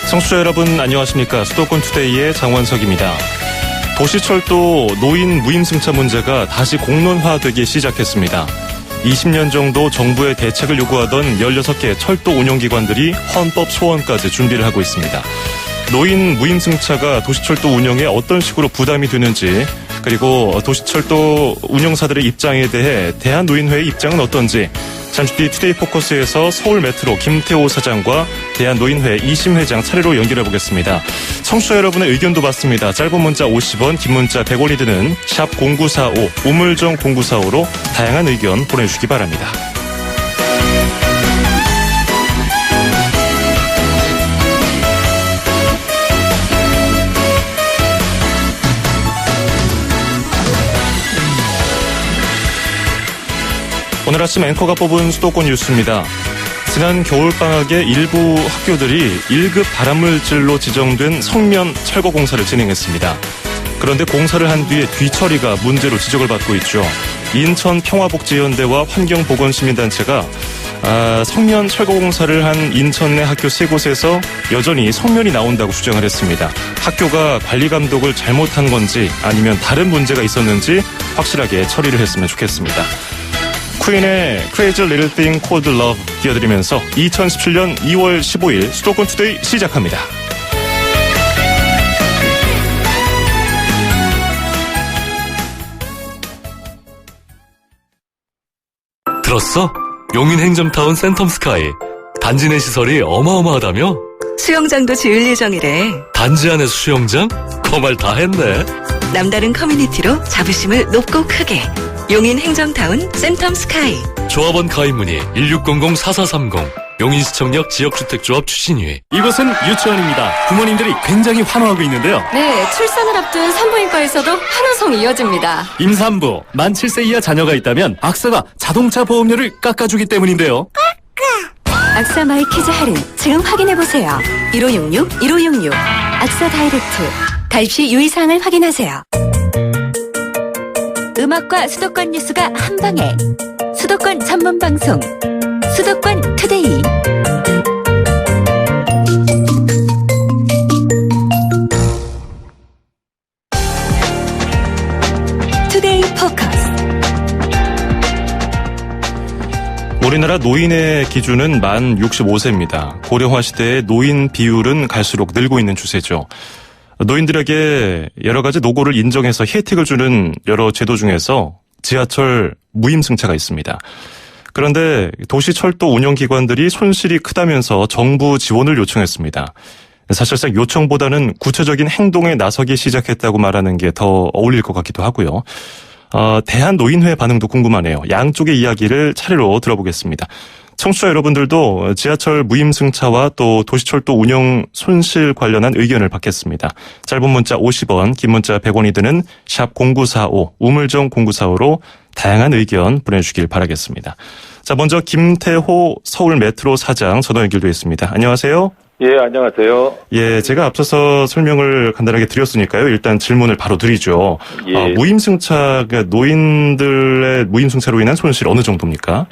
청취자 여러분 안녕하십니까. 수도권 투데이의 장원석입니다. 도시철도 노인 무임승차 문제가 다시 공론화되기 시작했습니다. 20년 정도 정부의 대책을 요구하던 16개 철도 운영기관들이 헌법 소원까지 준비를 하고 있습니다. 노인 무임승차가 도시철도 운영에 어떤 식으로 부담이 되는지, 그리고 도시철도 운영사들의 입장에 대해 대한노인회의 입장은 어떤지, 잠시 뒤 투데이 포커스에서 서울 메트로 김태호 사장과 대한노인회 이심 회장 차례로 연결해 보겠습니다. 청취자 여러분의 의견도 받습니다. 짧은 문자 50원, 긴 문자 100원이 드는 샵 0945, 우물정 0945로 다양한 의견 보내주시기 바랍니다. 오늘 아침 앵커가 뽑은 수도권 뉴스입니다. 지난 겨울방학에 일부 학교들이 1급 발암물질로 지정된 성면 철거 공사를 진행했습니다. 그런데 공사를 한 뒤에 뒤처리가 문제로 지적을 받고 있죠. 인천평화복지연대와 환경보건시민단체가 성면 철거 공사를 한 인천 내 학교 3곳에서 여전히 성면이 나온다고 주장을 했습니다. 학교가 관리 감독을 잘못한 건지 아니면 다른 문제가 있었는지 확실하게 처리를 했으면 좋겠습니다. 퀸의 Crazy Little Thing Called Love 띄워드리면서 2017년 2월 15일 수도권 투데이 시작합니다. 들었어? 용인 행정타운 센텀스카이 단지 내 시설이 어마어마하다며? 수영장도 지을 예정이래. 단지 안에서 수영장? 그 말 다 했네. 남다른 커뮤니티로 자부심을 높고 크게. 용인 행정타운 센텀스카이. 조합원 가입 문의 1600-4430 용인시청역 지역주택조합 추진위. 이곳은 유치원입니다. 부모님들이 굉장히 환호하고 있는데요. 네, 출산을 앞둔 산부인과에서도 환호성이 이어집니다. 임산부, 만 7세 이하 자녀가 있다면 악사가 자동차 보험료를 깎아주기 때문인데요. 악사 마이 키즈 할인 지금 확인해보세요. 1566-1566 악사 다이렉트. 가입 시 유의사항을 확인하세요. 음악과 수도권 뉴스가 한방에. 수도권 전문 방송 수도권 투데이. 투데이 포커스. 우리나라 노인의 기준은 만 65세입니다. 고령화 시대의 노인 비율은 갈수록 늘고 있는 추세죠. 노인들에게 여러 가지 노고를 인정해서 혜택을 주는 여러 제도 중에서 지하철 무임승차가 있습니다. 그런데 도시철도 운영기관들이 손실이 크다면서 정부 지원을 요청했습니다. 사실상 요청보다는 구체적인 행동에 나서기 시작했다고 말하는 게 더 어울릴 것 같기도 하고요. 대한노인회 반응도 궁금하네요. 양쪽의 이야기를 차례로 들어보겠습니다. 청취자 여러분들도 지하철 무임승차와 또 도시철도 운영 손실 관련한 의견을 받겠습니다. 짧은 문자 50원, 긴 문자 100원이 드는 샵 0945, 우물정 0945로 다양한 의견 보내주시길 바라겠습니다. 자, 먼저 김태호 서울 메트로 사장 전화 연결돼 있습니다. 안녕하세요. 예, 안녕하세요. 예, 제가 앞서서 설명을 간단하게 드렸으니까요. 일단 질문을 바로 드리죠. 예. 무임승차가 노인들의 무임승차로 인한 손실 어느 정도입니까?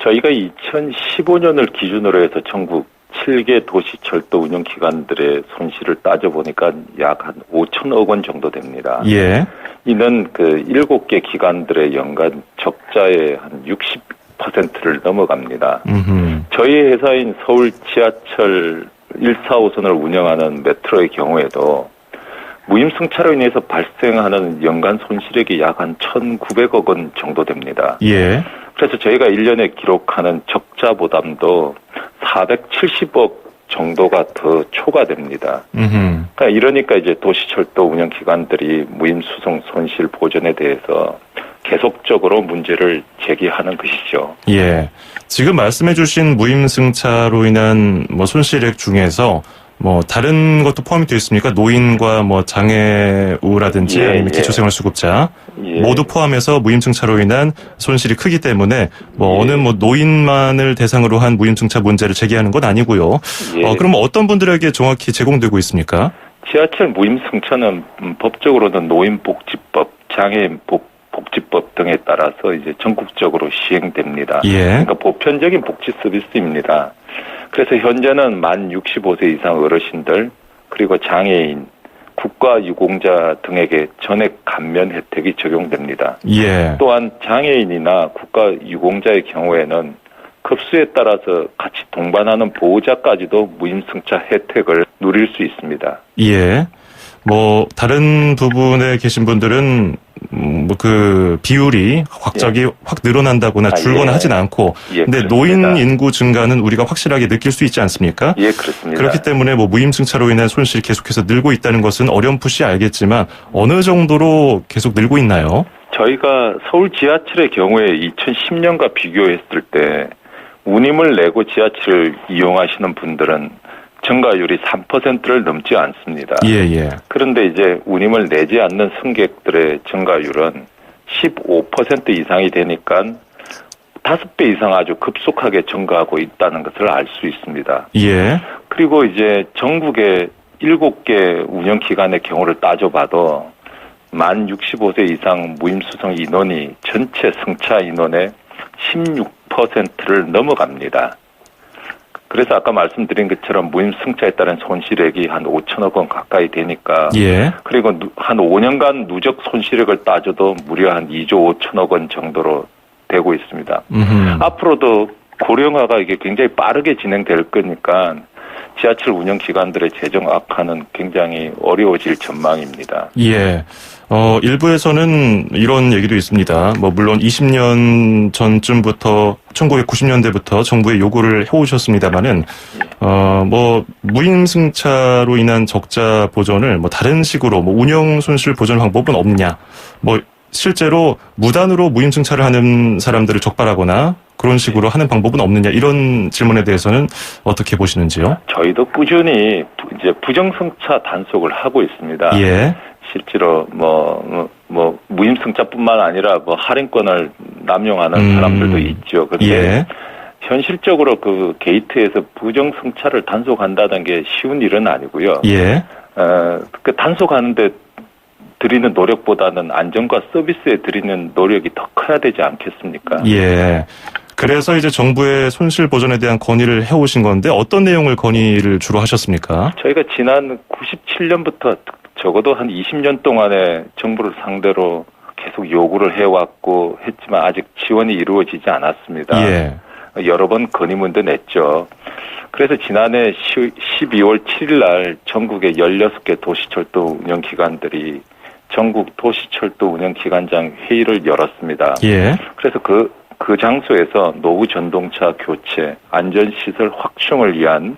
저희가 2015년을 기준으로 해서 전국 7개 도시철도 운영기관들의 손실을 따져보니까 약 한 5천억 원 정도 됩니다. 예. 이는 그 7개 기관들의 연간 적자의 한 60%를 넘어갑니다. 저희 회사인 서울 지하철 1, 4호선을 운영하는 메트로의 경우에도 무임승차로 인해서 발생하는 연간 손실액이 약 한 1,900억 원 정도 됩니다. 예. 그래서 저희가 1년에 기록하는 적자 부담도 470억 정도가 더 초과됩니다. 그러니까 이러니까 이제 도시철도 운영기관들이 무임수송 손실 보전에 대해서 계속적으로 문제를 제기하는 것이죠. 예. 지금 말씀해 주신 무임승차로 인한 손실액 중에서 다른 것도 포함이 되어 있습니까? 노인과 장애우라든지 예, 아니면 예. 기초생활수급자 예. 모두 포함해서 무임승차로 인한 손실이 크기 때문에 어느 노인만을 대상으로 한 무임승차 문제를 제기하는 건 아니고요. 예. 그럼 어떤 분들에게 정확히 제공되고 있습니까? 지하철 무임승차는 법적으로는 노인복지법, 장애인복지법 등에 따라서 이제 전국적으로 시행됩니다. 예. 그러니까 보편적인 복지 서비스입니다. 그래서 현재는 만 65세 이상 어르신들 그리고 장애인, 국가유공자 등에게 전액 감면 혜택이 적용됩니다. 예. 또한 장애인이나 국가유공자의 경우에는 급수에 따라서 같이 동반하는 보호자까지도 무임승차 혜택을 누릴 수 있습니다. 예. 뭐 다른 부분에 계신 분들은 그 비율이 갑자기 확 늘어난다거나 줄거나 예. 하진 않고, 예, 근데 그렇습니다. 노인 인구 증가는 우리가 확실하게 느낄 수 있지 않습니까? 예, 그렇습니다. 그렇기 때문에 뭐 무임승차로 인한 손실이 계속해서 늘고 있다는 것은 어렴풋이 알겠지만 어느 정도로 계속 늘고 있나요? 저희가 서울 지하철의 경우에 2010년과 비교했을 때 운임을 내고 지하철을 이용하시는 분들은 증가율이 3%를 넘지 않습니다. 예. 그런데 이제 운임을 내지 않는 승객들의 증가율은 15% 이상이 되니까 5배 이상 아주 급속하게 증가하고 있다는 것을 알 수 있습니다. 예. 그리고 이제 전국의 7개 운영기관의 경우를 따져봐도 만 65세 이상 무임수송 인원이 전체 승차 인원의 16%를 넘어갑니다. 그래서 아까 말씀드린 것처럼 무임승차에 따른 손실액이 한 5천억 원 가까이 되니까 예. 그리고 한 5년간 누적 손실액을 따져도 무려 한 2조 5천억 원 정도로 되고 있습니다. 앞으로도 고령화가 이게 굉장히 빠르게 진행될 거니까 지하철 운영기관들의 재정 악화는 굉장히 어려워질 전망입니다. 예. 일부에서는 이런 얘기도 있습니다. 뭐, 물론 20년 전쯤부터, 1990년대부터 정부에 요구를 해오셨습니다만은, 뭐, 무임승차로 인한 적자 보전을 뭐, 다른 식으로, 뭐, 운영 손실 보전 방법은 없느냐. 뭐, 실제로 무단으로 무임승차를 하는 사람들을 적발하거나 그런 식으로 하는 방법은 없느냐. 이런 질문에 대해서는 어떻게 보시는지요? 저희도 꾸준히 이제 부정승차 단속을 하고 있습니다. 예. 실제로 무임승차뿐만 아니라 뭐 할인권을 남용하는 사람들도 있죠. 그런데 예. 현실적으로 그 게이트에서 부정승차를 단속한다는 게 쉬운 일은 아니고요. 예. 그 단속하는데 드리는 노력보다는 안전과 서비스에 드리는 노력이 더 커야 되지 않겠습니까? 예. 그래서 이제 정부의 손실 보전에 대한 건의를 해오신 건데 어떤 내용을 건의를 주로 하셨습니까? 저희가 지난 97년부터 적어도 한 20년 동안에 정부를 상대로 계속 요구를 해왔고 했지만 아직 지원이 이루어지지 않았습니다. 예. 여러 번 건의문도 냈죠. 그래서 지난해 12월 7일 날 전국의 16개 도시철도 운영기관들이 전국 도시철도 운영기관장 회의를 열었습니다. 예. 그래서 그 장소에서 노후 전동차 교체, 안전시설 확충을 위한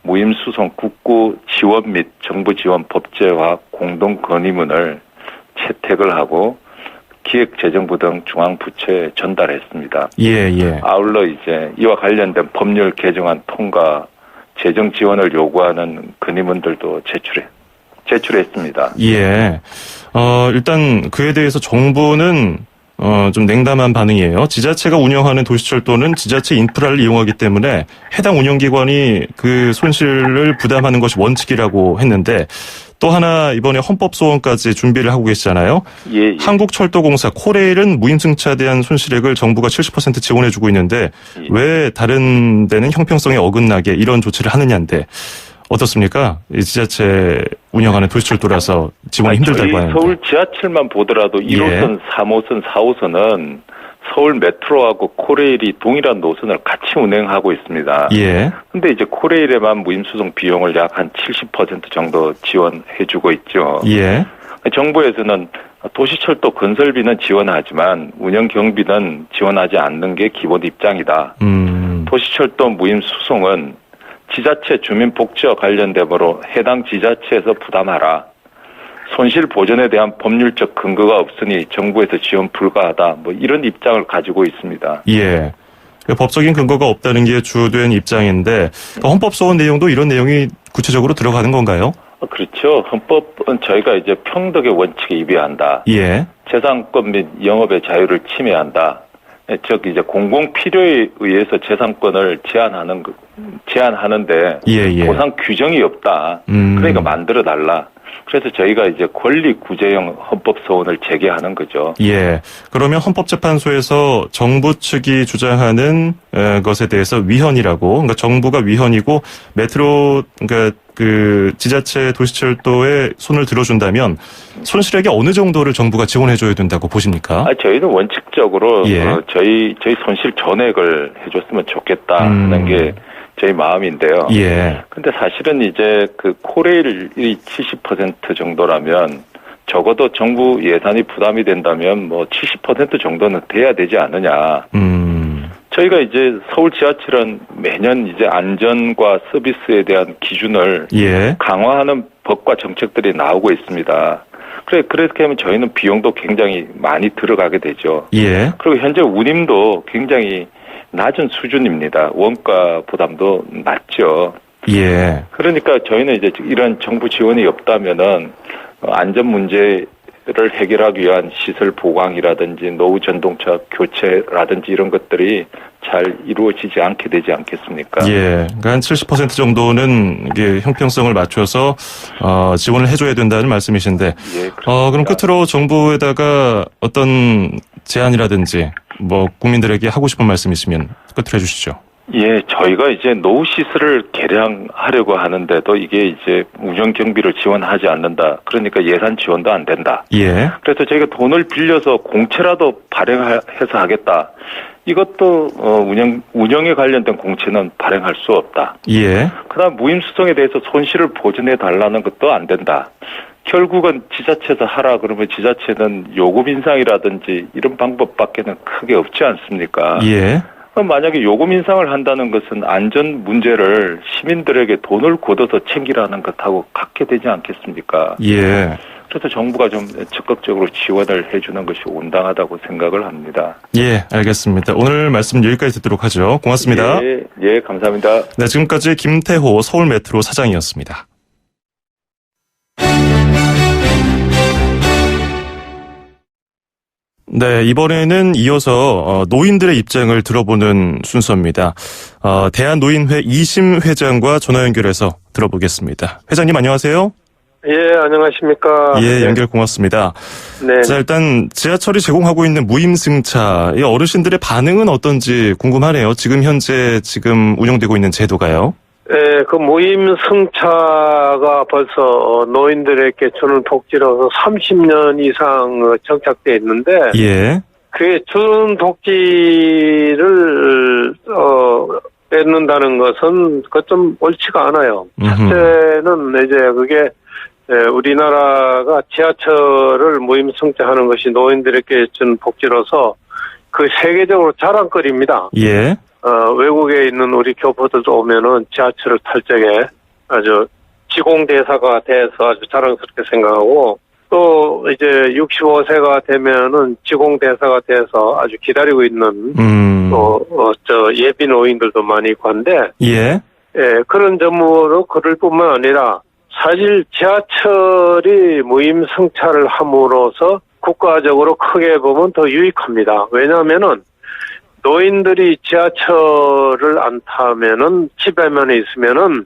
무임수송 국고 지원 및 정부 지원 법제화 공동 건의문을 채택을 하고 기획재정부 등 중앙부처에 전달했습니다. 예. 아울러 이제 이와 관련된 법률 개정안 통과, 재정 지원을 요구하는 건의문들도 제출했습니다. 예. 일단 그에 대해서 정부는 좀 냉담한 반응이에요. 지자체가 운영하는 도시철도는 지자체 인프라를 이용하기 때문에 해당 운영기관이 그 손실을 부담하는 것이 원칙이라고 했는데 또 하나 이번에 헌법소원까지 준비를 하고 계시잖아요. 예. 한국철도공사 코레일은 무임승차에 대한 손실액을 정부가 70% 지원해주고 있는데 예. 왜 다른 데는 형평성에 어긋나게 이런 조치를 하느냐인데 어떻습니까? 이 지자체 운영하는 도시철도라서 지원이 힘들다고 하는데. 서울 지하철만 보더라도 1호선, 3호선, 4호선은 서울 메트로하고 코레일이 동일한 노선을 같이 운행하고 있습니다. 예. 근데 이제 코레일에만 무임수송 비용을 약 한 70% 정도 지원해주고 있죠. 예. 정부에서는 도시철도 건설비는 지원하지만 운영 경비는 지원하지 않는 게 기본 입장이다. 도시철도 무임수송은 지자체 주민복지와 관련되므로 해당 지자체에서 부담하라. 손실 보전에 대한 법률적 근거가 없으니 정부에서 지원 불가하다. 뭐 이런 입장을 가지고 있습니다. 예. 법적인 근거가 없다는 게 주된 입장인데 헌법소원 내용도 이런 내용이 구체적으로 들어가는 건가요? 그렇죠. 헌법은 저희가 이제 평등의 원칙에 위배한다. 예. 재산권 및 영업의 자유를 침해한다. 즉 이제 공공 필요에 의해서 재산권을 제한하는데 예. 보상 규정이 없다. 그러니까 만들어 달라. 그래서 저희가 이제 권리구제형 헌법소원을 제기하는 거죠. 예. 그러면 헌법재판소에서 정부 측이 주장하는 것에 대해서 위헌이라고, 그러니까 정부가 위헌이고 메트로, 그러니까 그 지자체 도시철도에 손을 들어준다면 손실액이 어느 정도를 정부가 지원해줘야 된다고 보십니까? 저희는 원칙적으로 예. 저희 손실 전액을 해줬으면 좋겠다 하는 게 저희 마음인데요. 예. 근데 사실은 이제 그 코레일이 70% 정도라면 적어도 정부 예산이 부담이 된다면 뭐 70% 정도는 돼야 되지 않느냐. 저희가 이제 서울 지하철은 매년 이제 안전과 서비스에 대한 기준을 예. 강화하는 법과 정책들이 나오고 있습니다. 그렇게 하면 저희는 비용도 굉장히 많이 들어가게 되죠. 예. 그리고 현재 운임도 굉장히 낮은 수준입니다. 원가 부담도 낮죠. 예. 그러니까 저희는 이제 이런 정부 지원이 없다면은 안전 문제를 해결하기 위한 시설 보강이라든지 노후 전동차 교체라든지 이런 것들이 잘 이루어지지 않게 되지 않겠습니까? 예. 그러니까 한 70% 정도는 이게 형평성을 맞춰서 지원을 해줘야 된다는 말씀이신데, 예, 그럼 끝으로 정부에다가 어떤 제안이라든지 뭐 국민들에게 하고 싶은 말씀 있으면 끝으로 해주시죠. 예, 저희가 이제 노후 시설을 개량하려고 하는데도 이게 이제 운영 경비를 지원하지 않는다. 그러니까 예산 지원도 안 된다. 예. 그래서 저희가 돈을 빌려서 공채라도 발행해서 하겠다. 이것도 운영에 관련된 공채는 발행할 수 없다. 예. 그다음 무임수송에 대해서 손실을 보전해 달라는 것도 안 된다. 결국은 지자체에서 하라 그러면 지자체는 요금 인상이라든지 이런 방법밖에는 크게 없지 않습니까? 예. 만약에 요금 인상을 한다는 것은 안전 문제를 시민들에게 돈을 걷어서 챙기라는 것하고 같게 되지 않겠습니까? 예. 그래서 정부가 좀 적극적으로 지원을 해주는 것이 온당하다고 생각을 합니다. 예, 알겠습니다. 오늘 말씀 여기까지 듣도록 하죠. 고맙습니다. 예, 감사합니다. 네, 지금까지 김태호 서울메트로 사장이었습니다. 네, 이번에는 이어서 노인들의 입장을 들어보는 순서입니다. 대한노인회 이심 회장과 전화 연결해서 들어보겠습니다. 회장님 안녕하세요. 예, 안녕하십니까. 예, 연결 고맙습니다. 네. 자, 일단 지하철이 제공하고 있는 무임승차, 이 어르신들의 반응은 어떤지 궁금하네요. 현재 운영되고 있는 제도가요. 예, 그 무임승차가 벌써 노인들에게 주는 복지로서 30년 이상 정착돼 있는데, 예. 그 주는 복지를 뺏는다는 것은 그 좀 옳지가 않아요. 첫째는 이제 그게 우리나라가 지하철을 무임승차하는 것이 노인들에게 준 복지로서 그 세계적으로 자랑거리입니다. 예. 외국에 있는 우리 교포들도 오면은 지하철을 탈 적에 아주 지공대사가 돼서 아주 자랑스럽게 생각하고, 또 이제 65세가 되면은 지공대사가 돼서 아주 기다리고 있는 예비 노인들도 많이 있고 한데, 예. 예, 그런 점으로 그럴 뿐만 아니라 사실 지하철이 무임승차를 함으로써 국가적으로 크게 보면 더 유익합니다. 왜냐하면은 노인들이 지하철을 안 타면은 집에만 있으면은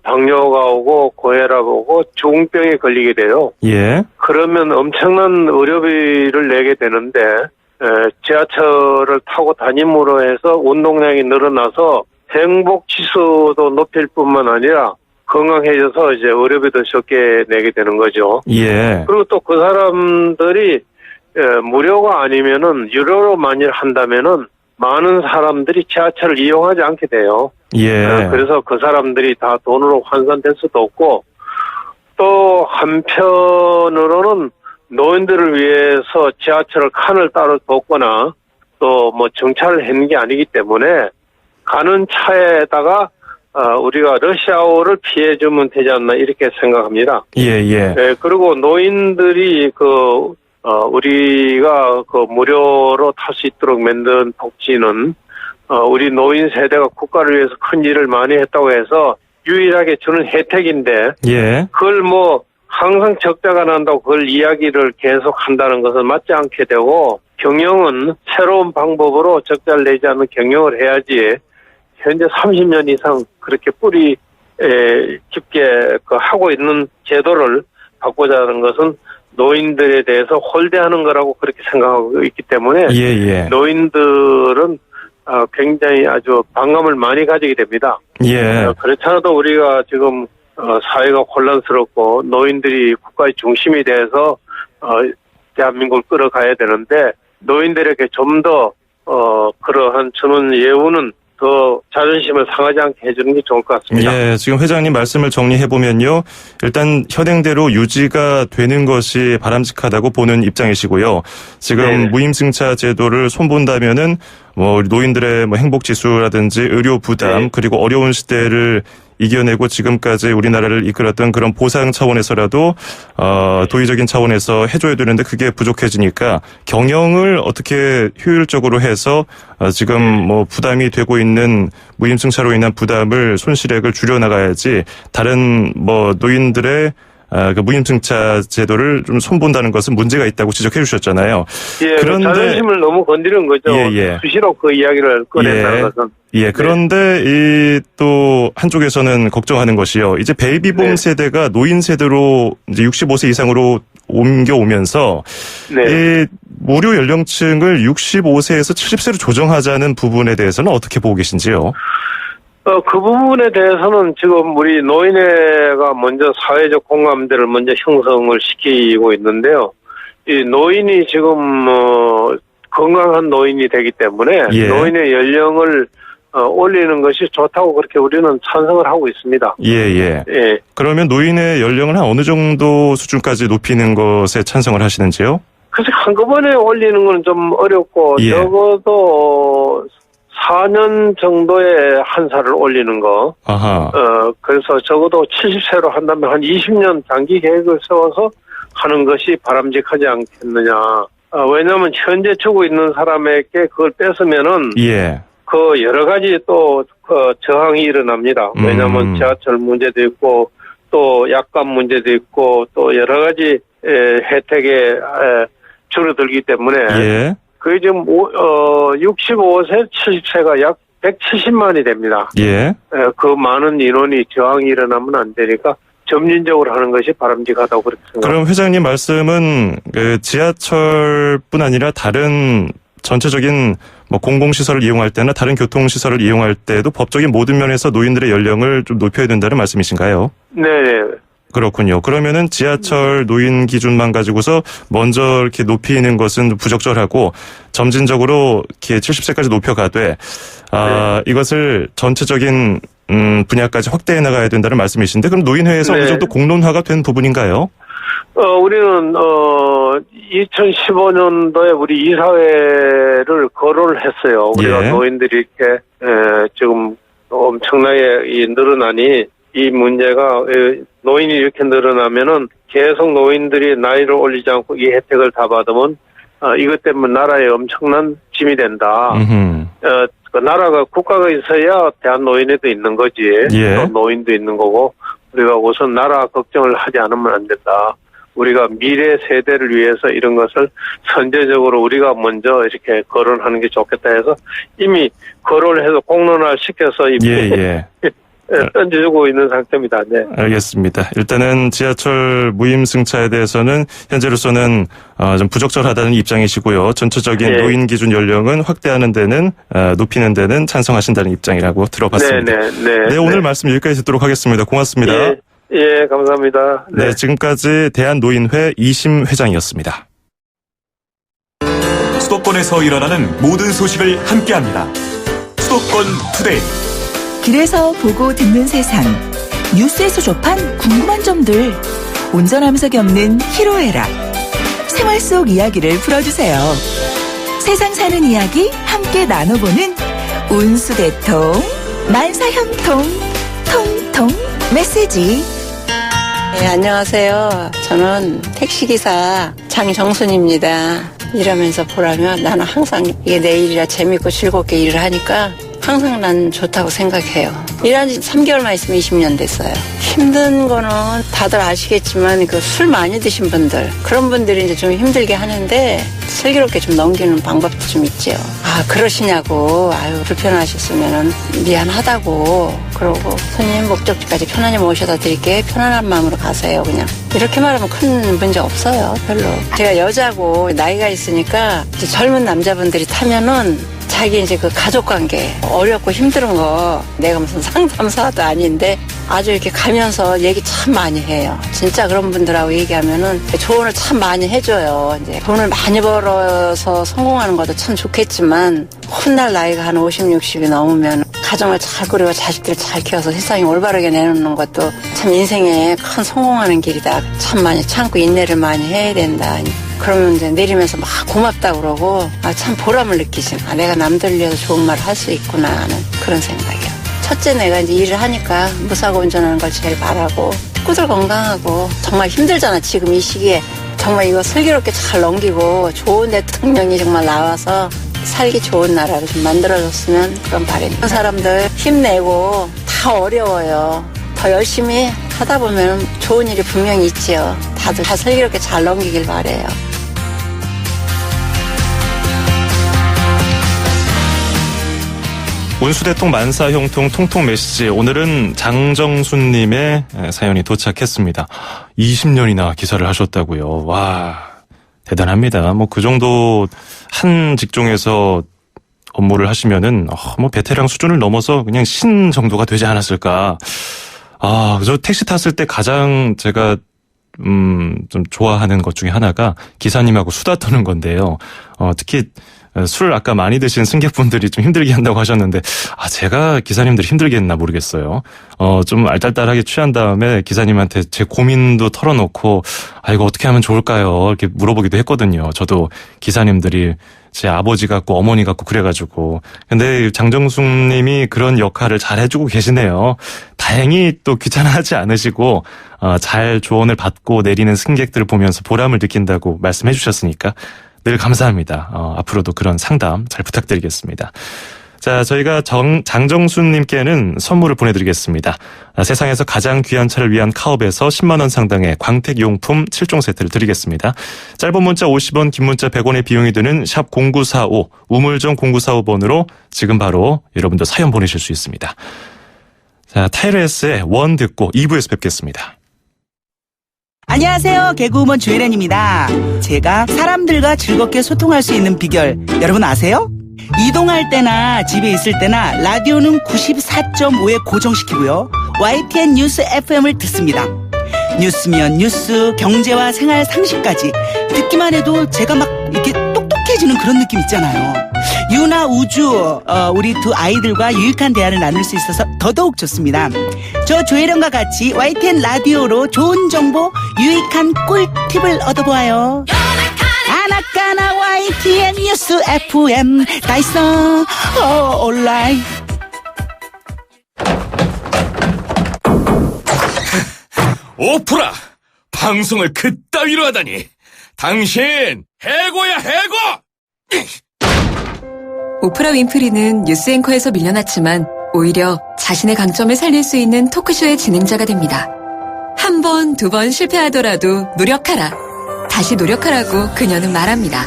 당뇨가 오고 고혈압 오고 중병에 걸리게 돼요. 예. 그러면 엄청난 의료비를 내게 되는데 지하철을 타고 다님으로 해서 운동량이 늘어나서 행복 지수도 높일 뿐만 아니라 건강해져서 이제 의료비도 적게 내게 되는 거죠. 예. 그리고 또 그 사람들이 무료가 아니면은 유료로 만일 한다면은 많은 사람들이 지하철을 이용하지 않게 돼요. 예. 그래서 그 사람들이 다 돈으로 환산될 수도 없고, 또 한편으로는 노인들을 위해서 지하철을 칸을 따로 뒀거나 또 뭐 정차를 했는 게 아니기 때문에 가는 차에다가 우리가 러시아워를 피해주면 되지 않나 이렇게 생각합니다. 예. 네, 그리고 노인들이 우리가 무료로 탈 수 있도록 만든 복지는 우리 노인 세대가 국가를 위해서 큰 일을 많이 했다고 해서 유일하게 주는 혜택인데, 예. 그걸 항상 적자가 난다고 그걸 이야기를 계속 한다는 것은 맞지 않게 되고, 경영은 새로운 방법으로 적자를 내지 않는 경영을 해야지, 현재 30년 이상 그렇게 뿌리 깊게 하고 있는 제도를 바꾸자는 것은 노인들에 대해서 홀대하는 거라고 그렇게 생각하고 있기 때문에 예. 노인들은 굉장히 아주 반감을 많이 가지게 됩니다. 예. 그렇잖아도 우리가 지금 사회가 혼란스럽고 노인들이 국가의 중심이 돼서 대한민국을 끌어가야 되는데 노인들에게 좀 더 그러한 주는 예우는 더 자존심을 상하지 않게 해주는 게 좋을 것 같습니다. 예, 지금 회장님 말씀을 정리해보면요. 일단 현행대로 유지가 되는 것이 바람직하다고 보는 입장이시고요. 지금 네네. 무임승차 제도를 손본다면은 뭐 노인들의 뭐 행복지수라든지 의료 부담 네. 그리고 어려운 시대를 이겨내고 지금까지 우리나라를 이끌었던 그런 보상 차원에서라도 도의적인 차원에서 해줘야 되는데 그게 부족해지니까 경영을 어떻게 효율적으로 해서 지금 뭐 부담이 되고 있는 무임승차로 인한 부담을 손실액을 줄여나가야지 다른 뭐 노인들의 그 무임승차 제도를 좀 손본다는 것은 문제가 있다고 지적해 주셨잖아요. 예, 그런데 자존심을 너무 건드리는 거죠. 예. 수시로 그 이야기를 꺼낸다는 것은. 예, 그런데 이 또 한쪽에서는 걱정하는 것이요. 이제 베이비붐 네. 세대가 노인 세대로 이제 65세 이상으로 옮겨오면서 네. 이 무료 연령층을 65세에서 70세로 조정하자는 부분에 대해서는 어떻게 보고 계신지요? 그 부분에 대해서는 지금 우리 노인회가 먼저 사회적 공감대를 먼저 형성을 시키고 있는데요. 이 노인이 지금 건강한 노인이 되기 때문에 예. 노인의 연령을 올리는 것이 좋다고 그렇게 우리는 찬성을 하고 있습니다. 예. 예. 그러면 노인의 연령을 한 어느 정도 수준까지 높이는 것에 찬성을 하시는지요? 그래서 한꺼번에 올리는 건 좀 어렵고 예. 적어도 4년 정도에 한 살을 올리는 거. 아하. 그래서 적어도 70세로 한다면 한 20년 장기 계획을 세워서 하는 것이 바람직하지 않겠느냐. 왜냐하면 현재 주고 있는 사람에게 그걸 뺏으면은 예. 그 여러 가지 또 그 저항이 일어납니다. 왜냐하면 지하철 문제도 있고 또 약관 문제도 있고 또 여러 가지 혜택에 줄어들기 때문에 예. 그게 지금 65세, 70세가 약 170만이 됩니다. 예. 그 많은 인원이 저항이 일어나면 안 되니까 점진적으로 하는 것이 바람직하다고 그렇게 생각합니다. 그럼 회장님 말씀은 그 지하철뿐 아니라 다른 전체적인 뭐 공공시설을 이용할 때나 다른 교통시설을 이용할 때도 법적인 모든 면에서 노인들의 연령을 좀 높여야 된다는 말씀이신가요? 네. 그렇군요. 그러면은 지하철 노인 기준만 가지고서 먼저 이렇게 높이는 것은 부적절하고 점진적으로 이렇게 70세까지 높여가되 이것을 전체적인 분야까지 확대해 나가야 된다는 말씀이신데 그럼 노인회에서 네. 어느 정도 공론화가 된 부분인가요? 우리는 2015년도에 우리 이사회를 거론을 했어요. 우리가 예. 노인들이 이렇게 지금 엄청나게 늘어나니 이 문제가 노인이 이렇게 늘어나면은 계속 노인들이 나이를 올리지 않고 이 혜택을 다 받으면 이것 때문에 나라에 엄청난 짐이 된다. 그 나라가 국가가 있어야 대한 노인회도 있는 거지. 예. 또 노인도 있는 거고 우리가 우선 나라 걱정을 하지 않으면 안 된다. 우리가 미래 세대를 위해서 이런 것을 선제적으로 우리가 먼저 이렇게 거론하는 게 좋겠다 해서 이미 거론을 해서 공론화 시켜서 이미 예. 던져주고 있는 상태입니다. 네. 알겠습니다. 일단은 지하철 무임승차에 대해서는 현재로서는 좀 부적절하다는 입장이시고요. 전체적인 예. 노인 기준 연령은 확대하는 데는 높이는 데는 입장이라고 들어봤습니다. 네, 오늘 말씀 여기까지 듣도록 하겠습니다. 고맙습니다. 예, 감사합니다. 네, 지금까지 대한노인회 이심 회장이었습니다. 수도권에서 일어나는 모든 소식을 함께합니다. 수도권 투데이. 길에서 보고 듣는 세상, 뉴스에서 접한 궁금한 점들, 운전하면서 겪는 희로애락, 생활 속 이야기를 풀어주세요. 세상 사는 이야기 함께 나눠보는 운수대통, 만사형통, 통통 메시지. 네, 안녕하세요. 저는 택시기사 장정순입니다. 일하면서 보라면 나는 항상 이게 내 일이라 재밌고 즐겁게 일을 하니까 항상 난 좋다고 생각해요. 일한 지 3개월만 있으면 20년 됐어요. 힘든 거는 다들 아시겠지만 그 술 많이 드신 분들, 그런 분들이 이제 좀 힘들게 하는데 슬기롭게 좀 넘기는 방법도 좀 있죠. 그러시냐고, 불편하셨으면 미안하다고, 그러고 손님 목적지까지 편안히 모셔다 드릴게. 편안한 마음으로 가세요, 그냥. 이렇게 말하면 큰 문제 없어요. 별로. 제가 여자고 나이가 있으니까 이제 젊은 남자분들이 타면은 자기 이제 그 가족관계 어렵고 힘든 거 내가 무슨 상담사도 아닌데 아주 이렇게 가면서 얘기 참 많이 해요. 진짜 그런 분들하고 얘기하면은 조언을 참 많이 해줘요. 이제 돈을 많이 벌어서 성공하는 것도 참 좋겠지만 훗날 나이가 한 50, 60이 넘으면 가정을 잘 꾸리고 자식들 잘 키워서 세상에 올바르게 내놓는 것도 참 인생에 큰 성공하는 길이다. 참 많이 참고 인내를 많이 해야 된다. 그러면 이제 내리면서 막 고맙다 그러고 참 보람을 느끼지. 내가 남들 위해서 좋은 말을 할 수 있구나 하는 그런 생각이에요. 첫째 내가 이제 일을 하니까 무사고 운전하는 걸 제일 바라고 식구들 건강하고 정말 힘들잖아 지금 이 시기에. 정말 이거 슬기롭게 잘 넘기고 좋은 대통령이 정말 나와서 살기 좋은 나라를 좀 만들어줬으면 그런 바람입니다. 사람들 힘내고 다 어려워요. 더 열심히 하다 보면 좋은 일이 분명히 있지요. 다들 다 슬기롭게 잘 넘기길 바라요. 운수대통 만사형통 통통 메시지. 오늘은 장정순님의 사연이 도착했습니다. 20년이나 기사를 하셨다고요. 와, 대단합니다. 뭐 그 정도 한 직종에서 업무를 하시면은 뭐 베테랑 수준을 넘어서 그냥 신 정도가 되지 않았을까. 저 택시 탔을 때 가장 제가 좀 좋아하는 것 중에 하나가 기사님하고 수다 떠는 건데요. 특히 술 아까 많이 드신 승객분들이 좀 힘들게 한다고 하셨는데, 제가 기사님들이 힘들게 했나 모르겠어요. 좀 알딸딸하게 취한 다음에 기사님한테 제 고민도 털어놓고, 이거 어떻게 하면 좋을까요? 이렇게 물어보기도 했거든요. 저도 기사님들이 제 아버지 같고 어머니 같고 그래가지고. 근데 장정숙 님이 그런 역할을 잘 해주고 계시네요. 다행히 또 귀찮아하지 않으시고, 잘 조언을 받고 내리는 승객들을 보면서 보람을 느낀다고 말씀해 주셨으니까 늘 감사합니다. 앞으로도 그런 상담 잘 부탁드리겠습니다. 자, 저희가 장정순님께는 선물을 보내드리겠습니다. 세상에서 가장 귀한 차를 위한 카옵에서 10만 원 상당의 광택용품 7종 세트를 드리겠습니다. 짧은 문자 50원, 긴 문자 100원의 비용이 드는 샵 0945, 우물정 0945번으로 지금 바로 여러분도 사연 보내실 수 있습니다. 자, 타이레스의 원 듣고 2부에서 뵙겠습니다. 안녕하세요. 개그우먼 조혜련입니다. 제가 사람들과 즐겁게 소통할 수 있는 비결 여러분 아세요? 이동할 때나 집에 있을 때나 라디오는 94.5에 고정시키고요. YTN 뉴스 FM을 듣습니다. 뉴스면 뉴스, 경제와 생활 상식까지 듣기만 해도 제가 막 이렇게 똑똑해지는 그런 느낌 있잖아요. 유나 우주, 우리 두 아이들과 유익한 대화를 나눌 수 있어서 더더욱 좋습니다. 저 조혜련과 같이 YTN 라디오로 좋은 정보, 유익한 꿀팁을 얻어보아요. 아나까나 YTN 뉴스 FM 다 있어 온라인. 오프라! 방송을 그따위로 하다니! 당신 해고야 해고! 오프라 윈프리는 뉴스 앵커에서 밀려났지만 오히려 자신의 강점을 살릴 수 있는 토크쇼의 진행자가 됩니다. 한 번, 두 번 실패하더라도 노력하라. 다시 노력하라고 그녀는 말합니다.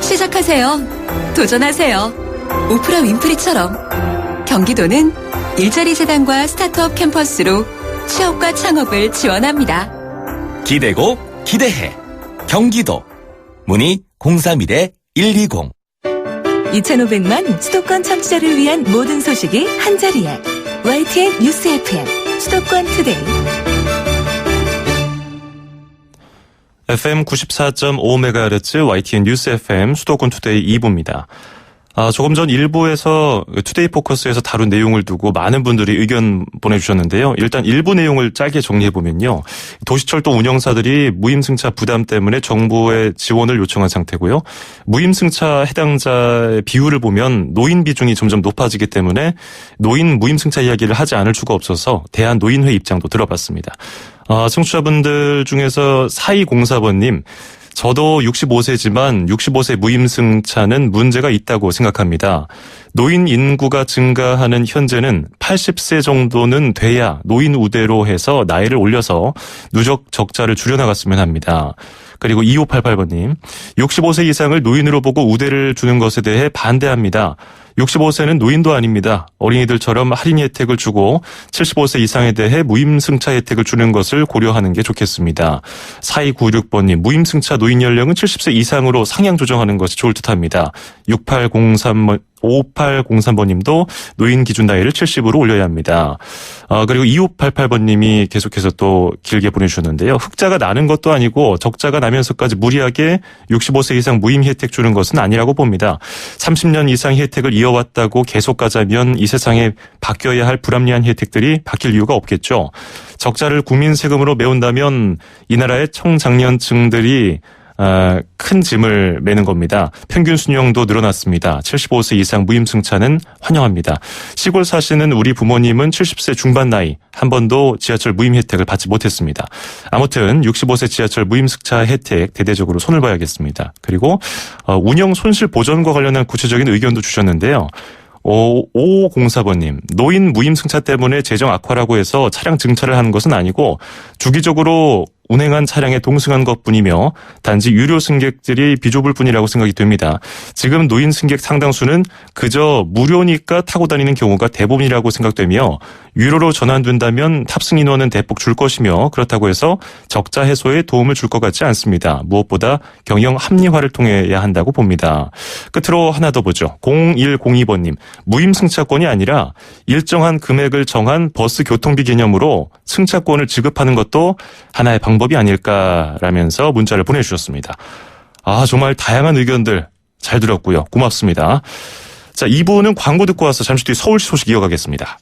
시작하세요. 도전하세요. 오프라 윈프리처럼. 경기도는 일자리 재단과 스타트업 캠퍼스로 취업과 창업을 지원합니다. 기대고 기대해. 경기도. 문의 031-120. 2,500만 수도권 청취자를 위한 모든 소식이 한자리에. YTN 뉴스 FM 수도권 투데이. FM 94.5MHz YTN 뉴스 FM 수도권 투데이 2부입니다. 조금 전 1부에서 투데이 포커스에서 다룬 내용을 두고 많은 분들이 의견 보내주셨는데요. 일단 일부 내용을 짧게 정리해보면요. 도시철도 운영사들이 무임승차 부담 때문에 정부의 지원을 요청한 상태고요. 무임승차 해당자의 비율을 보면 노인 비중이 점점 높아지기 때문에 노인 무임승차 이야기를 하지 않을 수가 없어서 대한노인회 입장도 들어봤습니다. 청취자분들 중에서 4204번님, 저도 65세지만 65세 무임승차는 문제가 있다고 생각합니다. 노인 인구가 증가하는 현재는 80세 정도는 돼야 노인 우대로 해서 나이를 올려서 누적 적자를 줄여나갔으면 합니다. 그리고 2588번님, 65세 이상을 노인으로 보고 우대를 주는 것에 대해 반대합니다. 65세는 노인도 아닙니다. 어린이들처럼 할인 혜택을 주고 75세 이상에 대해 무임승차 혜택을 주는 것을 고려하는 게 좋겠습니다. 4296번님, 무임승차 노인 연령은 70세 이상으로 상향 조정하는 것이 좋을 듯합니다. 5803번님도 노인 기준 나이를 70으로 올려야 합니다. 그리고 2588번님이 계속해서 또 길게 보내주셨는데요. 흑자가 나는 것도 아니고 적자가 나면서까지 무리하게 65세 이상 무임 혜택 주는 것은 아니라고 봅니다. 30년 이상 혜택을 이어왔다고 계속 가자면 이 세상에 바뀌어야 할 불합리한 혜택들이 바뀔 이유가 없겠죠. 적자를 국민 세금으로 메운다면 이 나라의 청장년층들이 큰 짐을 매는 겁니다. 평균 수령도 늘어났습니다. 75세 이상 무임승차는 환영합니다. 시골 사시는 우리 부모님은 70세 중반 나이 한 번도 지하철 무임 혜택을 받지 못했습니다. 아무튼 65세 지하철 무임승차 혜택 대대적으로 손을 봐야겠습니다. 그리고 운영 손실 보전과 관련한 구체적인 의견도 주셨는데요. 5504번님, 노인 무임승차 때문에 재정 악화라고 해서 차량 증차를 하는 것은 아니고 주기적으로 운행한 차량에 동승한 것뿐이며 단지 유료 승객들이 비좁을 뿐이라고 생각이 됩니다. 지금 노인 승객 상당수는 그저 무료니까 타고 다니는 경우가 대부분이라고 생각되며 유료로 전환된다면 탑승 인원은 대폭 줄 것이며 그렇다고 해서 적자 해소에 도움을 줄 것 같지 않습니다. 무엇보다 경영 합리화를 통해야 한다고 봅니다. 끝으로 하나 더 보죠. 0102번님, 무임승차권이 아니라 일정한 금액을 정한 버스 교통비 개념으로 승차권을 지급하는 것도 하나의 방법이 아닐까라면서 문자를 보내주셨습니다. 정말 다양한 의견들 잘 들었고요. 고맙습니다. 자, 2부는 광고 듣고 와서 잠시 뒤에 서울시 소식 이어가겠습니다.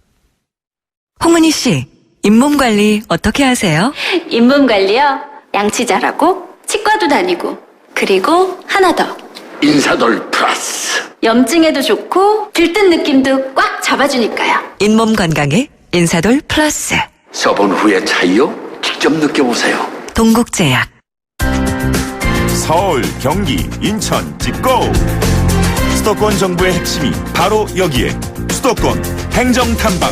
홍은희 씨, 잇몸 관리 어떻게 하세요? 잇몸 관리요? 양치 잘하고 치과도 다니고 그리고 하나 더. 인사돌 플러스. 염증에도 좋고 들뜬 느낌도 꽉 잡아주니까요. 잇몸 건강에 인사돌 플러스. 써본 후의 차이요? 직접 느껴보세요. 동국제약. 서울, 경기, 인천, 집고! 수도권 정부의 핵심이 바로 여기에 수도권 행정탐방.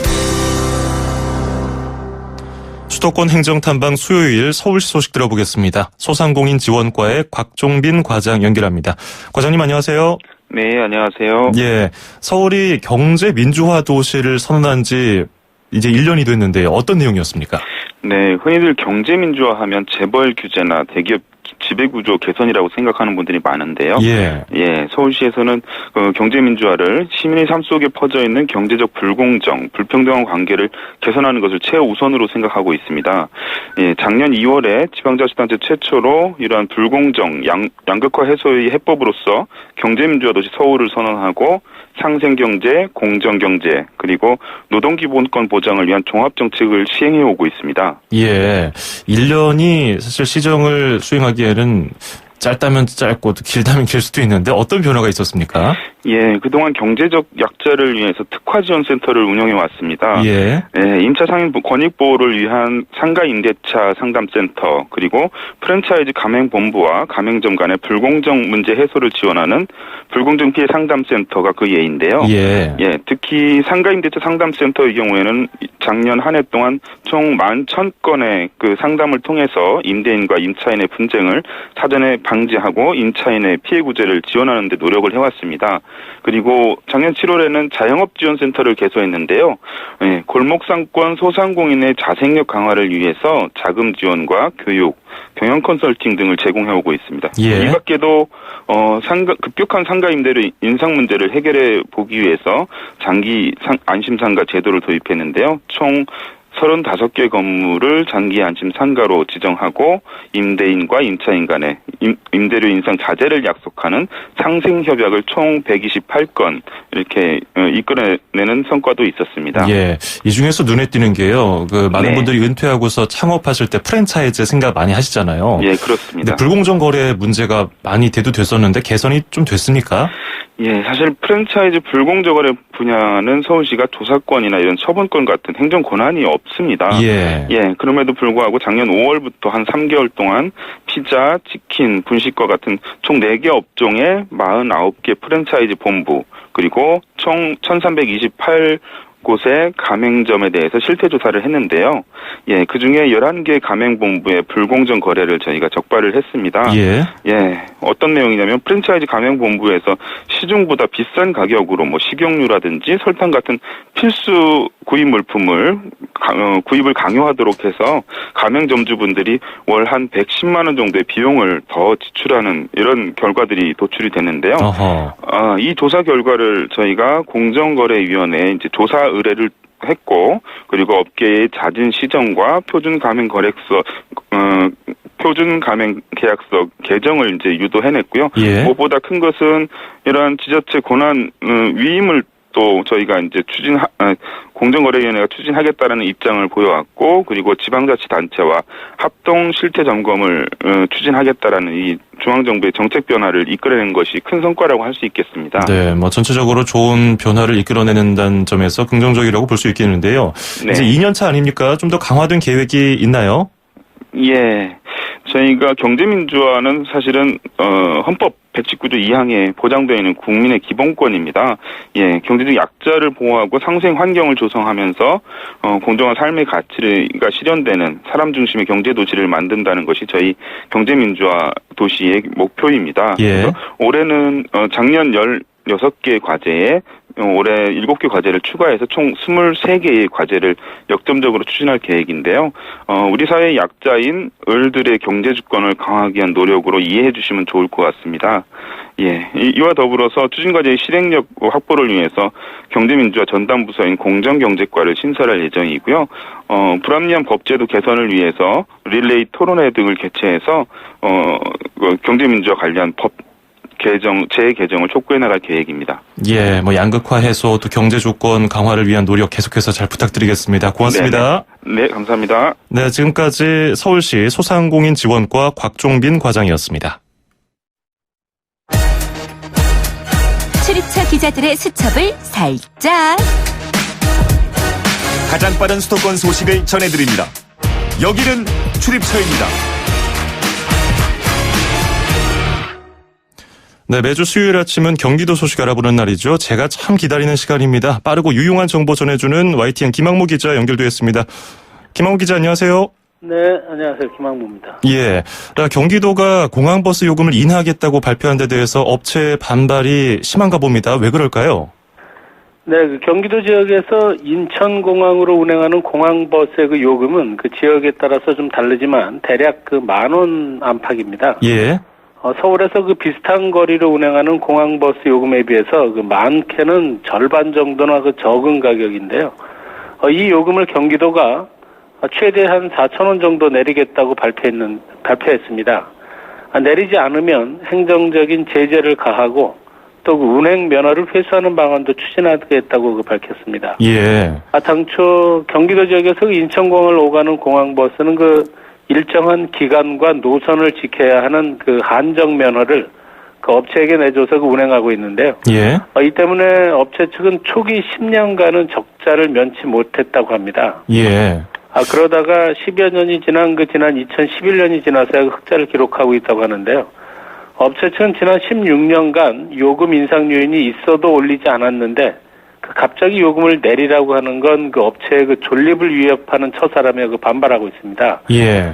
수도권 행정탐방 수요일 서울시 소식 들어보겠습니다. 소상공인 지원과의 곽종빈 과장 연결합니다. 과장님 안녕하세요. 네, 안녕하세요. 예, 서울이 경제 민주화 도시를 선언한 지 이제 1년이 됐는데 어떤 내용이었습니까? 네, 흔히들 경제 민주화하면 재벌 규제나 대기업 지배구조 개선이라고 생각하는 분들이 많은데요. 예, 서울시에서는 경제 민주화를 시민의 삶 속에 퍼져 있는 경제적 불공정, 불평등한 관계를 개선하는 것을 최우선으로 생각하고 있습니다. 작년 2월에 지방자치단체 최초로 이러한 불공정, 양극화 해소의 해법으로서 경제 민주화 도시 서울을 선언하고 상생경제, 공정경제, 그리고 노동기본권 보장을 위한 종합정책을 시행해오고 있습니다. 예, 1년이 사실 시정을 수행하기에는 짧다면 짧고 길다면 길 수도 있는데 어떤 변화가 있었습니까? 예, 그동안 경제적 약자를 위해서 특화지원센터를 운영해 왔습니다. 임차 상인 권익 보호를 위한 상가 임대차 상담센터, 그리고 프랜차이즈 가맹본부와 가맹점 간의 불공정 문제 해소를 지원하는 불공정 피해 상담센터가 그 예인데요. 특히 상가 임대차 상담센터의 경우에는 작년 한 해 동안 총 11,000건의 그 상담을 통해서 임대인과 임차인의 분쟁을 사전에 방지하고 임차인의 피해 구제를 지원하는 데 노력을 해왔습니다. 그리고 작년 7월에는 자영업지원센터를 개소했는데요. 골목상권 소상공인의 자생력 강화를 위해서 자금 지원과 교육, 경영 컨설팅 등을 제공해오고 있습니다. 이 밖에도 급격한 상가 임대료 인상 문제를 해결해 보기 위해서 장기 안심상가 제도를 도입했는데요. 총 35개 건물을 장기 안심 상가로 지정하고 임대인과 임차인 간의 임대료 인상 자제를 약속하는 상생 협약을 총 128건 이렇게 이끌어내는 성과도 있었습니다. 예, 이 중에서 눈에 띄는 게요. 많은 분들이 은퇴하고서 창업하실 때 프랜차이즈 생각 많이 하시잖아요. 예, 그렇습니다. 불공정 거래 문제가 많이 대두됐었는데 개선이 좀 됐습니까? 예, 사실 프랜차이즈 불공정 거래 분야는 서울시가 조사권이나 이런 처분권 같은 행정 권한이 없습니다. 그럼에도 불구하고 작년 5월부터 한 3개월 동안 피자, 치킨, 분식과 같은 총 4개 업종의 49개 프랜차이즈 본부, 그리고 총 1328 곳의 가맹점에 대해서 실태 조사를 했는데요. 예, 그 중에 11개 가맹본부의 불공정 거래를 저희가 적발을 했습니다. 예. 예, 어떤 내용이냐면 프랜차이즈 가맹본부에서 시중보다 비싼 가격으로 뭐 식용유라든지 설탕 같은 필수 구입 물품을 구입을 강요하도록 해서 가맹점주분들이 월 한 110만 원 정도의 비용을 더 지출하는 이런 결과들이 도출이 됐는데요. 이 조사 결과를 저희가 공정거래위원회에 이제 조사 의뢰를 했고, 그리고 업계의 잦은 시정과 표준 가맹 거래소 표준 가맹 계약서 개정을 이제 유도해냈고요. 예. 무엇보다 큰 것은 이러한 지자체 권한 위임을 또 저희가 이제 공정거래위원회가 추진하겠다는 입장을 보여왔고, 그리고 지방자치단체와 합동 실태 점검을 추진하겠다라는 이 중앙정부의 정책 변화를 이끌어낸 것이 큰 성과라고 할 수 있겠습니다. 네, 뭐 전체적으로 좋은 변화를 이끌어내는다는 점에서 긍정적이라고 볼 수 있겠는데요. 네. 이제 2년차 아닙니까? 좀 더 강화된 계획이 있나요? 예. 저희가 경제민주화는 사실은 헌법 119조 2항에 보장되어 있는 국민의 기본권입니다. 예, 경제적 약자를 보호하고 상생 환경을 조성하면서 공정한 삶의 가치가 실현되는 사람 중심의 경제 도시를 만든다는 것이 저희 경제민주화 도시의 목표입니다. 예. 그래서 올해는 작년 16개 과제에 올해 7개 과제를 추가해서 총 23개의 과제를 역점적으로 추진할 계획인데요. 우리 사회의 약자인 을들의 경제 주권을 강화하기 위한 노력으로 이해해 주시면 좋을 것 같습니다. 예, 이와 더불어서 추진 과제의 실행력 확보를 위해서 경제민주화 전담부서인 공정경제과를 신설할 예정이고요. 불합리한 법제도 개선을 위해서 릴레이 토론회 등을 개최해서 경제민주화 관련 법 재개정을 촉구해 나갈 계획입니다. 예, 뭐 양극화 해소 또 경제 조건 강화를 위한 노력 계속해서 잘 부탁드리겠습니다. 고맙습니다. 네, 감사합니다. 네, 지금까지 서울시 소상공인 지원과 곽종빈 과장이었습니다. 출입처 기자들의 수첩을 살짝. 가장 빠른 수도권 소식을 전해드립니다. 여기는 출입처입니다. 네, 매주 수요일 아침은 경기도 소식 알아보는 날이죠. 제가 참 기다리는 시간입니다. 빠르고 유용한 정보 전해주는 YTN 김학무 기자 연결되었습니다. 김학무 기자 안녕하세요. 네, 안녕하세요. 김학무입니다. 예, 경기도가 공항버스 요금을 인하하겠다고 발표한 데 대해서 업체의 반발이 심한가 봅니다. 왜 그럴까요? 네, 그 경기도 지역에서 인천공항으로 운행하는 공항버스의 그 요금은 그 지역에 따라서 좀 다르지만 대략 그 10,000원 안팎입니다. 예. 서울에서 그 비슷한 거리로 운행하는 공항버스 요금에 비해서 그 많게는 절반 정도나 그 적은 가격인데요. 이 요금을 경기도가 최대 한 4,000원 정도 내리겠다고 발표했습니다. 내리지 않으면 행정적인 제재를 가하고 또 그 운행 면허를 회수하는 방안도 추진하겠다고 밝혔습니다. 예. 당초 경기도 지역에서 인천공항을 오가는 공항버스는 그 일정한 기간과 노선을 지켜야 하는 그 한정 면허를 그 업체에게 내줘서 그 운행하고 있는데요. 예. 이 때문에 업체 측은 초기 10년간은 적자를 면치 못했다고 합니다. 예. 그러다가 10여 년이 지난 2011년이 지나서야 흑자를 기록하고 있다고 하는데요. 업체 측은 지난 16년간 요금 인상 요인이 있어도 올리지 않았는데 갑자기 요금을 내리라고 하는 건 그 업체의 그 존립을 위협하는 처사라며 반발하고 있습니다. 예.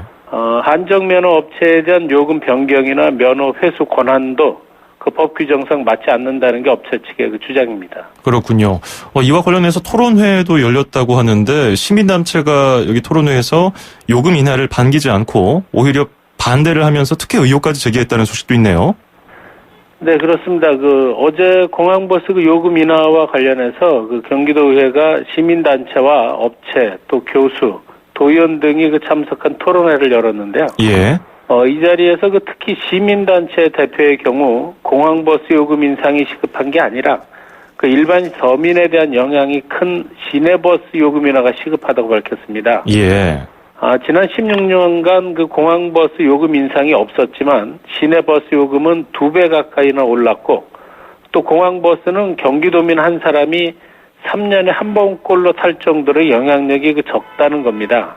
한정 면허 업체에 대한 요금 변경이나 면허 회수 권한도 그 법 규정상 맞지 않는다는 게 업체 측의 그 주장입니다. 그렇군요. 이와 관련해서 토론회도 열렸다고 하는데 시민단체가 여기 토론회에서 요금 인하를 반기지 않고 오히려 반대를 하면서 특혜 의혹까지 제기했다는 소식도 있네요. 네, 그렇습니다. 어제 공항버스 요금 인하와 관련해서 경기도의회가 시민단체와 업체, 또 교수, 도의원 등이 참석한 토론회를 열었는데요. 예. 이 자리에서 특히 시민단체 대표의 경우 공항버스 요금 인상이 시급한 게 아니라 일반 서민에 대한 영향이 큰 시내버스 요금 인하가 시급하다고 밝혔습니다. 예. 지난 16년간 공항버스 요금 인상이 없었지만 시내버스 요금은 2배 가까이나 올랐고 또 공항버스는 경기도민 한 사람이 3년에 한 번꼴로 탈 정도로 영향력이 적다는 겁니다.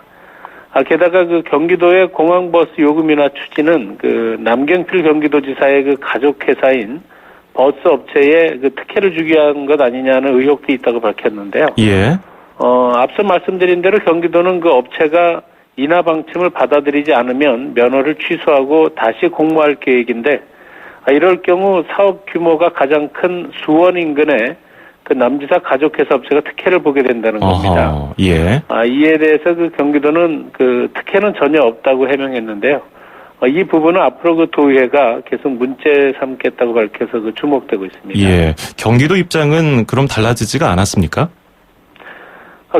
게다가 경기도의 공항버스 요금 인하 추진은 남경필 경기도지사의 가족회사인 버스 업체에 그 특혜를 주기 위한 것 아니냐는 의혹도 있다고 밝혔는데요. 예. 앞서 말씀드린 대로 경기도는 그 업체가 인하 방침을 받아들이지 않으면 면허를 취소하고 다시 공모할 계획인데, 이럴 경우 사업 규모가 가장 큰 수원 인근에 그 남지사 가족회사 업체가 특혜를 보게 된다는 겁니다. 예. 이에 대해서 그 경기도는 그 특혜는 전혀 없다고 해명했는데요. 이 부분은 앞으로 그 도의회가 계속 문제 삼겠다고 밝혀서 그 주목되고 있습니다. 예. 경기도 입장은 그럼 달라지지가 않았습니까?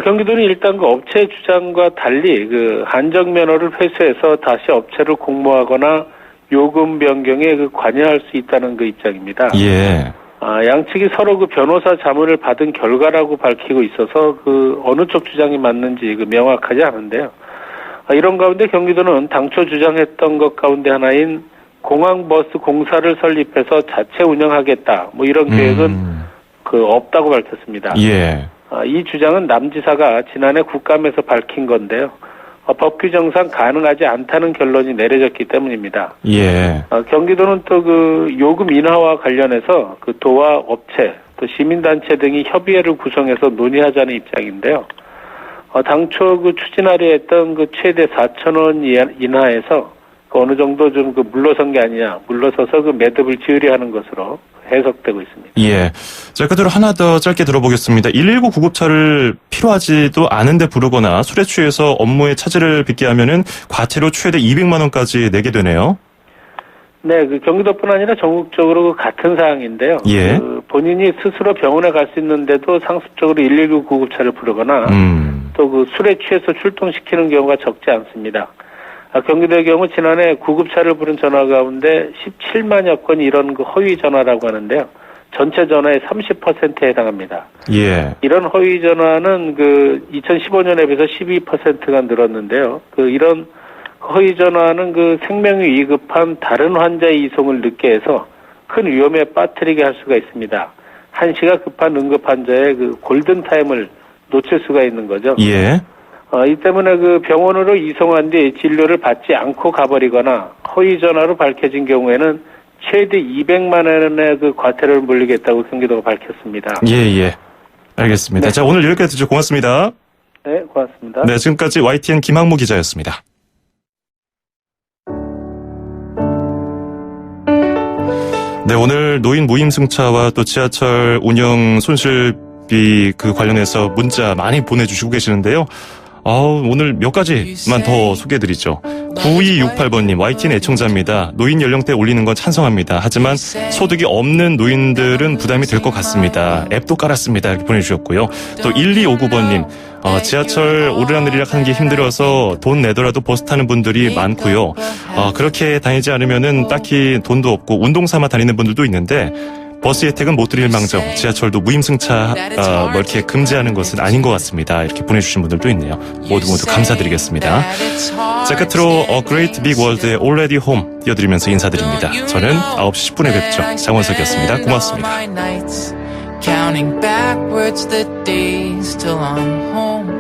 경기도는 일단 그 업체 주장과 달리 그 한정 면허를 회수해서 다시 업체를 공모하거나 요금 변경에 그 관여할 수 있다는 그 입장입니다. 예. 양측이 서로 그 변호사 자문을 받은 결과라고 밝히고 있어서 그 어느 쪽 주장이 맞는지 그 명확하지 않은데요. 이런 가운데 경기도는 당초 주장했던 것 가운데 하나인 공항버스 공사를 설립해서 자체 운영하겠다. 뭐 이런 계획은 그 없다고 밝혔습니다. 예. 이 주장은 남지사가 지난해 국감에서 밝힌 건데요. 법 규정상 가능하지 않다는 결론이 내려졌기 때문입니다. 예. 경기도는 또 그 요금 인하와 관련해서 그 도와 업체, 또 시민단체 등이 협의회를 구성해서 논의하자는 입장인데요. 당초 그 추진하려 했던 그 최대 4,000원 인하에서 그 어느 정도 좀 그 물러선 게 아니냐, 물러서서 그 매듭을 지으려 하는 것으로 해석되고 있습니다. 예. 자, 그대로 하나 더 짧게 들어보겠습니다. 119 구급차를 필요하지도 않은데 부르거나 술에 취해서 업무에 차질을 빚게 하면은 과태료 최대 200만 원까지 내게 되네요. 네, 그 경기도뿐 아니라 전국적으로 같은 사항인데요. 예. 그 본인이 스스로 병원에 갈 수 있는데도 상습적으로 119 구급차를 부르거나 또 그 술에 취해서 출동시키는 경우가 적지 않습니다. 경기도의 경우 지난해 구급차를 부른 전화 가운데 17만여 건이 이런 그 허위 전화라고 하는데요. 전체 전화의 30%에 해당합니다. 예. 이런 허위 전화는 그 2015년에 비해서 12%가 늘었는데요. 그 이런 허위 전화는 그 생명이 위급한 다른 환자의 이송을 늦게 해서 큰 위험에 빠뜨리게 할 수가 있습니다. 한시가 급한 응급 환자의 그 골든 타임을 놓칠 수가 있는 거죠. 예. 이 때문에 그 병원으로 이송한 뒤 진료를 받지 않고 가버리거나 허위 전화로 밝혀진 경우에는 최대 200만 원의 그 과태료를 물리겠다고 경기도가 밝혔습니다. 예. 알겠습니다. 네. 자, 오늘 여기까지 듣죠. 고맙습니다. 네, 고맙습니다. 네, 지금까지 YTN 김학무 기자였습니다. 네, 오늘 노인 무임승차와 또 지하철 운영 손실비 그 관련해서 문자 많이 보내주시고 계시는데요. 오늘 몇 가지만 더 소개해드리죠. 9268번님, YTN 애청자입니다. 노인 연령대 올리는 건 찬성합니다. 하지만 소득이 없는 노인들은 부담이 될 것 같습니다. 앱도 깔았습니다. 이렇게 보내주셨고요. 또 1259번님, 지하철 오르락내리락 하는 게 힘들어서 돈 내더라도 버스 타는 분들이 많고요. 그렇게 다니지 않으면은 딱히 돈도 없고 운동 삼아 다니는 분들도 있는데 버스 혜택은 못 드릴 망정 지하철도 무임승차 뭐 이렇게 금지하는 것은 아닌 것 같습니다. 이렇게 보내주신 분들도 있네요. 모두 감사드리겠습니다. 자, 끝으로 A Great Big World의 Already Home 띄워드리면서 인사드립니다. 저는 9시 10분에 뵙죠. 장원석이었습니다. 고맙습니다. Counting backwards the days till I'm home.